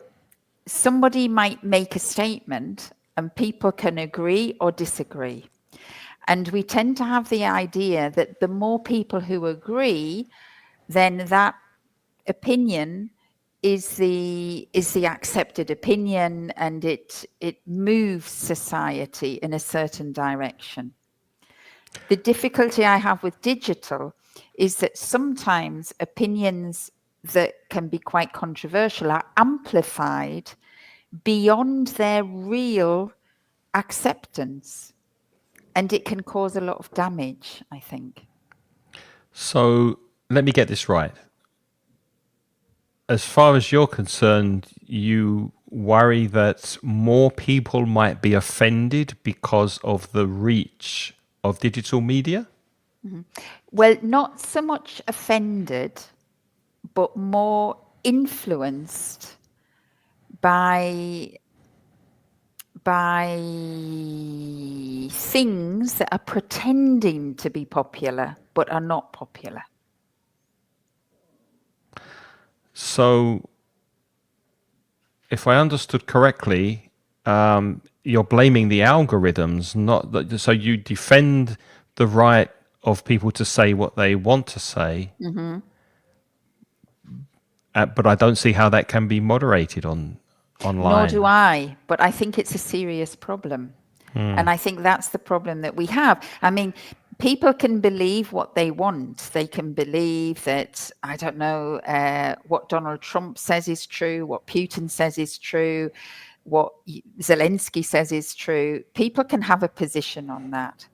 somebody might make a statement and people can agree or disagree. And we tend to have the idea that the more people who agree, then that opinion is the accepted opinion, and it moves society in a certain direction. The difficulty I have with digital is that sometimes opinions that can be quite controversial are amplified beyond their real acceptance, and it can cause a lot of damage, I think.
So let me get this right. As far as you're concerned, you worry that more people might be offended because of the reach of digital media?
Well, not so much offended, but more influenced by things that are pretending to be popular but are not popular.
So, if I understood correctly, you're blaming the algorithms, not that. So you defend the right of people to say what they want to say, but I don't see how that can be moderated
Nor do
online.
I, but I think it's a serious problem. And I think that's the problem that we have. I mean, people can believe what they want. They can believe that, I don't know, what Donald Trump says is true, what Putin says is true, what Zelensky says is true. People can have a position on that.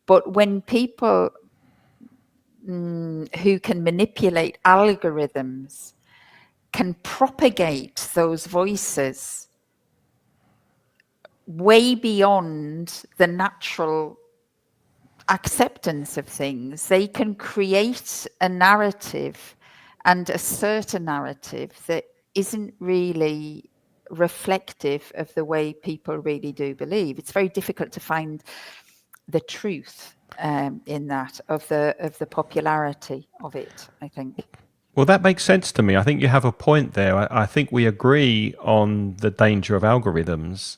But when people who can manipulate algorithms can propagate those voices way beyond the natural acceptance of things, they can create a narrative and assert a narrative that isn't really reflective of the way people really do believe. It's very difficult to find the truth in that of the popularity of it, I think.
Well, that makes sense to me. I think you have a point there. I think we agree on the danger of algorithms,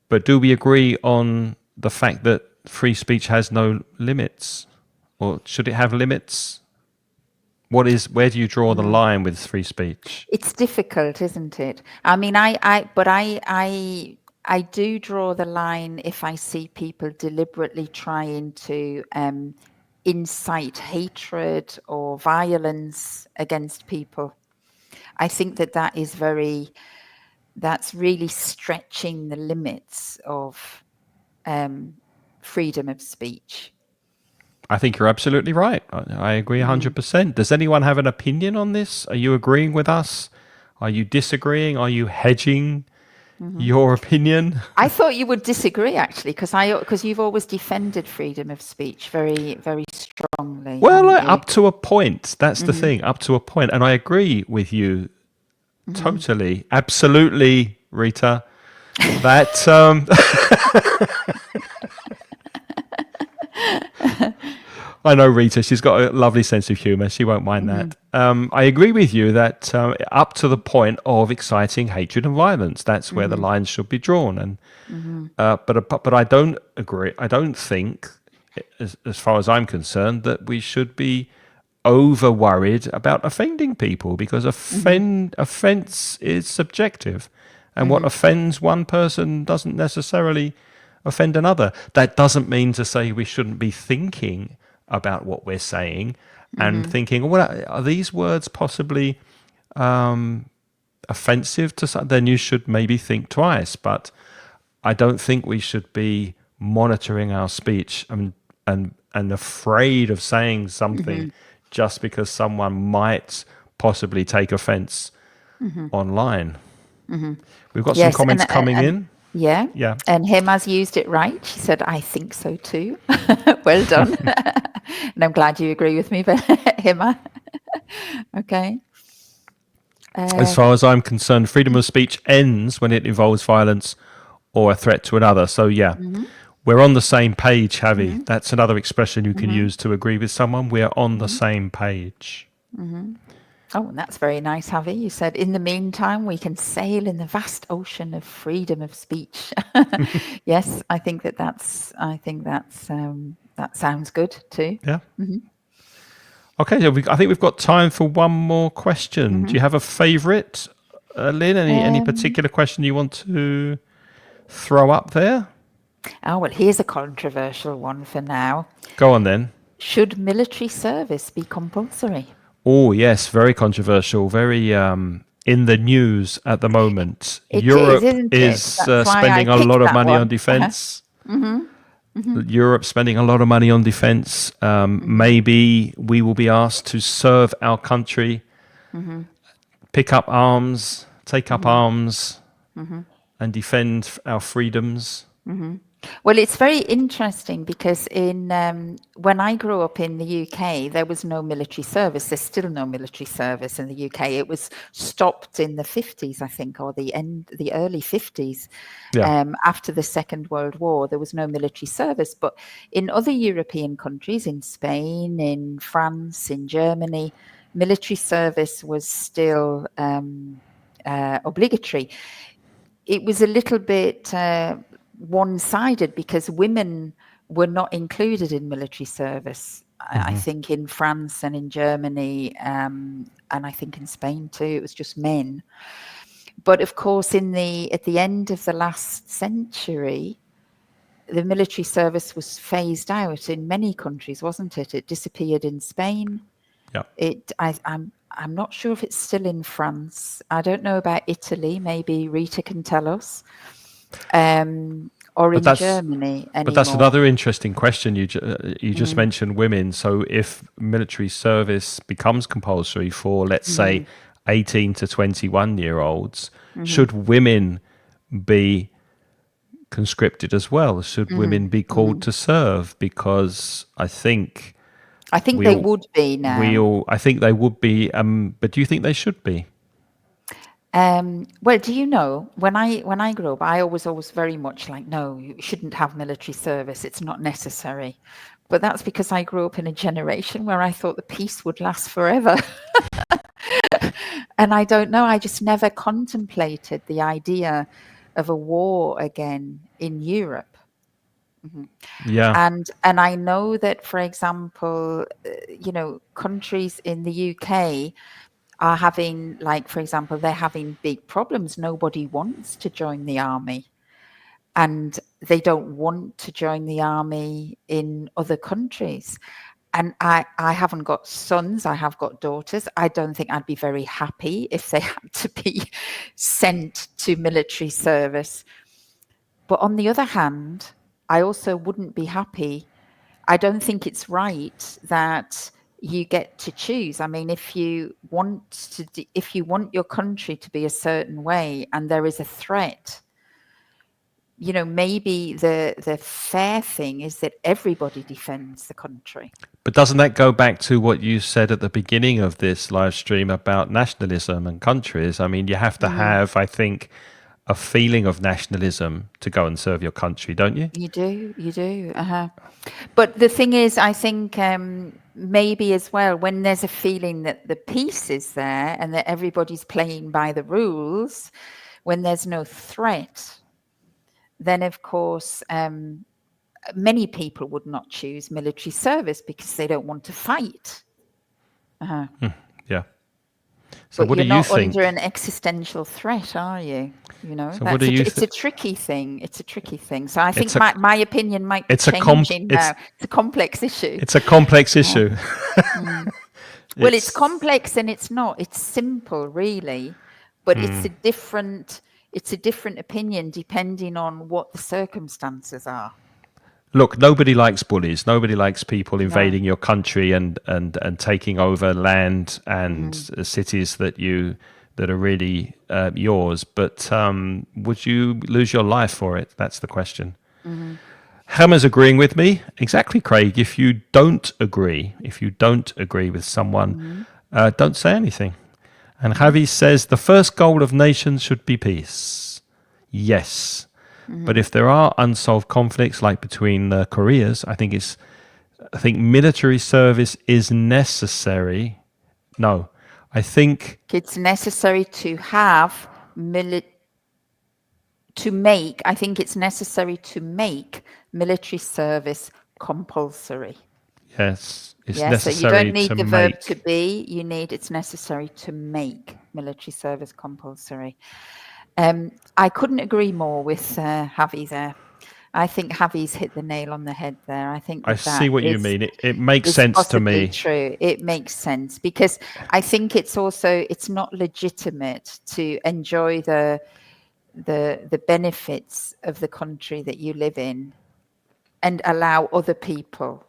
but do we agree on the fact that free speech has no limits? Or should it have limits? Where do you draw the line with free speech?
It's difficult, isn't it? I mean, I do draw the line if I see people deliberately trying to incite hatred or violence against people. I think that's really stretching the limits of freedom of speech.
I think you're absolutely right. I agree 100%. Does anyone have an opinion on this? Are you agreeing with us? Are you disagreeing? Are you hedging your opinion?
I thought you would disagree, actually, because you've always defended freedom of speech very, very strongly.
Well,
haven't you?
up to a point. That's the thing, up to a point. And I agree with you totally, absolutely, Rita, that I know Rita, she's got a lovely sense of humour. She won't mind that. I agree with you that up to the point of exciting hatred and violence, that's where the lines should be drawn. And but I don't agree. I don't think, as far as I'm concerned, that we should be over worried about offending people, because offence is subjective, and what offends one person doesn't necessarily offend another. That doesn't mean to say we shouldn't be thinking about what we're saying and thinking, well, are these words possibly offensive to some? Then you should maybe think twice. But I don't think we should be monitoring our speech and afraid of saying something just because someone might possibly take offense online. We've got some comments coming in.
Yeah.
Yeah.
And Hema's used it right. She said, I think so too. Well done. And I'm glad you agree with me, Hema. Okay.
As far as I'm concerned, freedom of speech ends when it involves violence or a threat to another. So, yeah, we're on the same page, Javi. That's another expression you can use to agree with someone. We're on the same page.
Oh, and that's very nice, Javi. You said, in the meantime, we can sail in the vast ocean of freedom of speech. Yes, I think that sounds good too.
Yeah. Okay, so I think we've got time for one more question. Do you have a favourite, Lynn? Any particular question you want to throw up there?
Oh, well, here's a controversial one for now.
Go on then.
Should military service be compulsory?
Oh, yes, very controversial, very in the news at the moment.
It
Europe
isn't
is
it? That's why
spending
I
a lot
picked
of
that
money
one.
on defense. Europe spending a lot of money on defense. Maybe we will be asked to serve our country, pick up arms, take up arms, and defend our freedoms.
Well, it's very interesting because when I grew up in the UK, there was no military service. There's still no military service in the UK. It was stopped in the 50s, I think, or the early 50s.
Yeah.
After the Second World War, there was no military service. But in other European countries, in Spain, in France, in Germany, military service was still obligatory. It was a little bit one-sided because women were not included in military service. I think in France and in Germany, and I think in Spain too, it was just men. But of course, at the end of the last century, the military service was phased out in many countries, wasn't it? It disappeared in Spain.
Yeah.
I'm not sure if it's still in France. I don't know about Italy. Maybe Rita can tell us. Or
But
in
that's
Germany
but that's
anymore.
another interesting question. You just mentioned women. So if military service becomes compulsory for, let's say, 18 to 21-year-olds, should women be conscripted as well? Should women be called to serve? Because I think
I think
we
they
all,
would be now.
I think they would be. But do you think they should be?
Well, do you know, when I grew up, I was always very much like, no, you shouldn't have military service. It's not necessary. But that's because I grew up in a generation where I thought the peace would last forever. And I don't know, I just never contemplated the idea of a war again in Europe.
Yeah.
And I know that, for example, countries in the UK are having, like, for example, they're having big problems. Nobody wants to join the army, and they don't want to join the army in other countries. And I haven't got sons, I have got daughters. I don't think I'd be very happy if they had to be sent to military service. But on the other hand, I also wouldn't be happy. I don't think it's right that you get to choose. I mean, if you want your country to be a certain way and there is a threat, maybe the fair thing is that everybody defends the country.
But doesn't that go back to what you said at the beginning of this live stream about nationalism and countries? I mean, you have to have, I think, a feeling of nationalism to go and serve your country, don't you?
You do. But the thing is, I think maybe as well, when there's a feeling that the peace is there and that everybody's playing by the rules, when there's no threat, then of course many people would not choose military service because they don't want to fight.
Yeah. So
But
what do
you're
you
not
think?
under an existential threat, are you?
So what do you
It's a
think?
tricky thing. It's a tricky thing. So I think
It's a
my opinion might be
it's a comp
changing now. It's a complex issue.
it's a complex issue.
Well, it's complex and it's not. It's simple, really, but it's a different opinion depending on what the circumstances are.
Look, nobody likes bullies. Nobody likes people
No.
invading your country and taking over land and cities that are really yours. But would you lose your life for it? That's the question. Hammer's agreeing with me. Exactly, Craig. If you don't agree with someone, don't say anything. And Javi says the first goal of nations should be peace. Yes. But if there are unsolved conflicts like between the Koreas, I think military service is necessary. No, I think
It's necessary to have I think it's necessary to make military service compulsory.
yes, it's
Yeah, so you
necessary
don't need
to
the verb
make.
to be, it's necessary to make military service compulsory. I couldn't agree more with Javi there. I think Javi's hit the nail on the head there. I think
I see what you
is
mean. It makes
is
sense to
possibly
me.
true. It makes sense because I think it's not legitimate to enjoy the benefits of the country that you live in and allow other people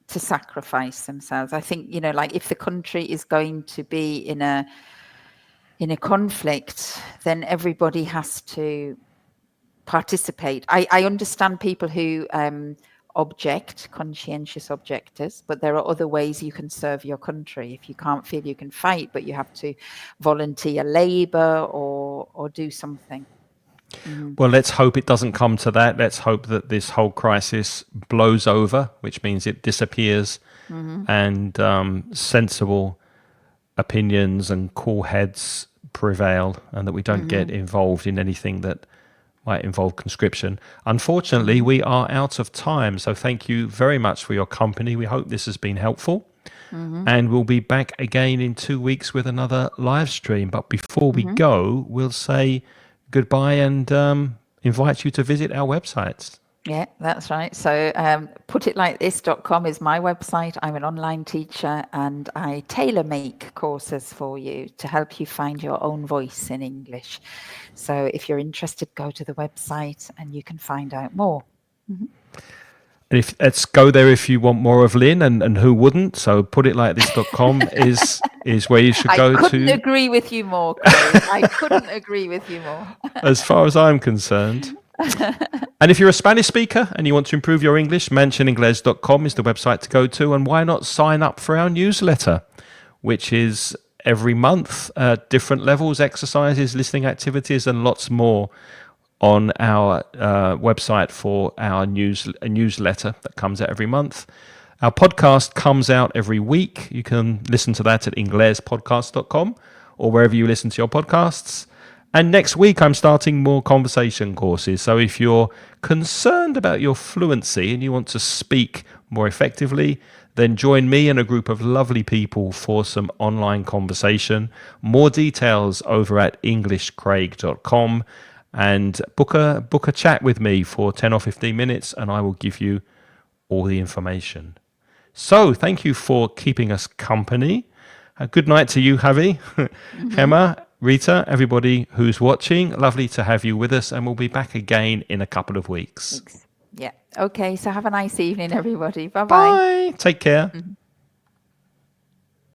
to sacrifice themselves. I think, like if the country is going to be in a conflict, then everybody has to participate. I understand people who object, conscientious objectors, but there are other ways you can serve your country. If you can't feel you can fight, but you have to volunteer labor or do something.
Well, let's hope it doesn't come to that. Let's hope that this whole crisis blows over, which means it disappears, and sensible opinions and cool heads prevail, and that we don't get involved in anything that might involve conscription. Unfortunately, we are out of time. So thank you very much for your company. We hope this has been helpful. And we'll be back again in 2 weeks with another live stream. But before we go, we'll say goodbye and invite you to visit our websites.
Yeah, that's right. So putitlikethis.com is my website. I'm an online teacher and I tailor make courses for you to help you find your own voice in English. So if you're interested, go to the website and you can find out more.
And let's go there if you want more of Lynne, and who wouldn't? So putitlikethis.com is where you should go to.
I couldn't agree with you more, Craig. I couldn't agree with you more.
As far as I'm concerned. And if you're a Spanish speaker and you want to improve your English, mansioningles.com is the website to go to. And why not sign up for our newsletter, which is every month, different levels, exercises, listening activities, and lots more on our website for our newsletter that comes out every month. Our podcast comes out every week. You can listen to that at inglespodcast.com or wherever you listen to your podcasts. And next week, I'm starting more conversation courses. So if you're concerned about your fluency and you want to speak more effectively, then join me and a group of lovely people for some online conversation. More details over at englishcraig.com, and book a chat with me for 10 or 15 minutes and I will give you all the information. So thank you for keeping us company. A good night to you, Javi, Gemma, Rita, everybody who's watching. Lovely to have you with us, and we'll be back again in a couple of weeks.
Yeah. Okay. So have a nice evening, everybody. Bye-bye.
Bye. Take care.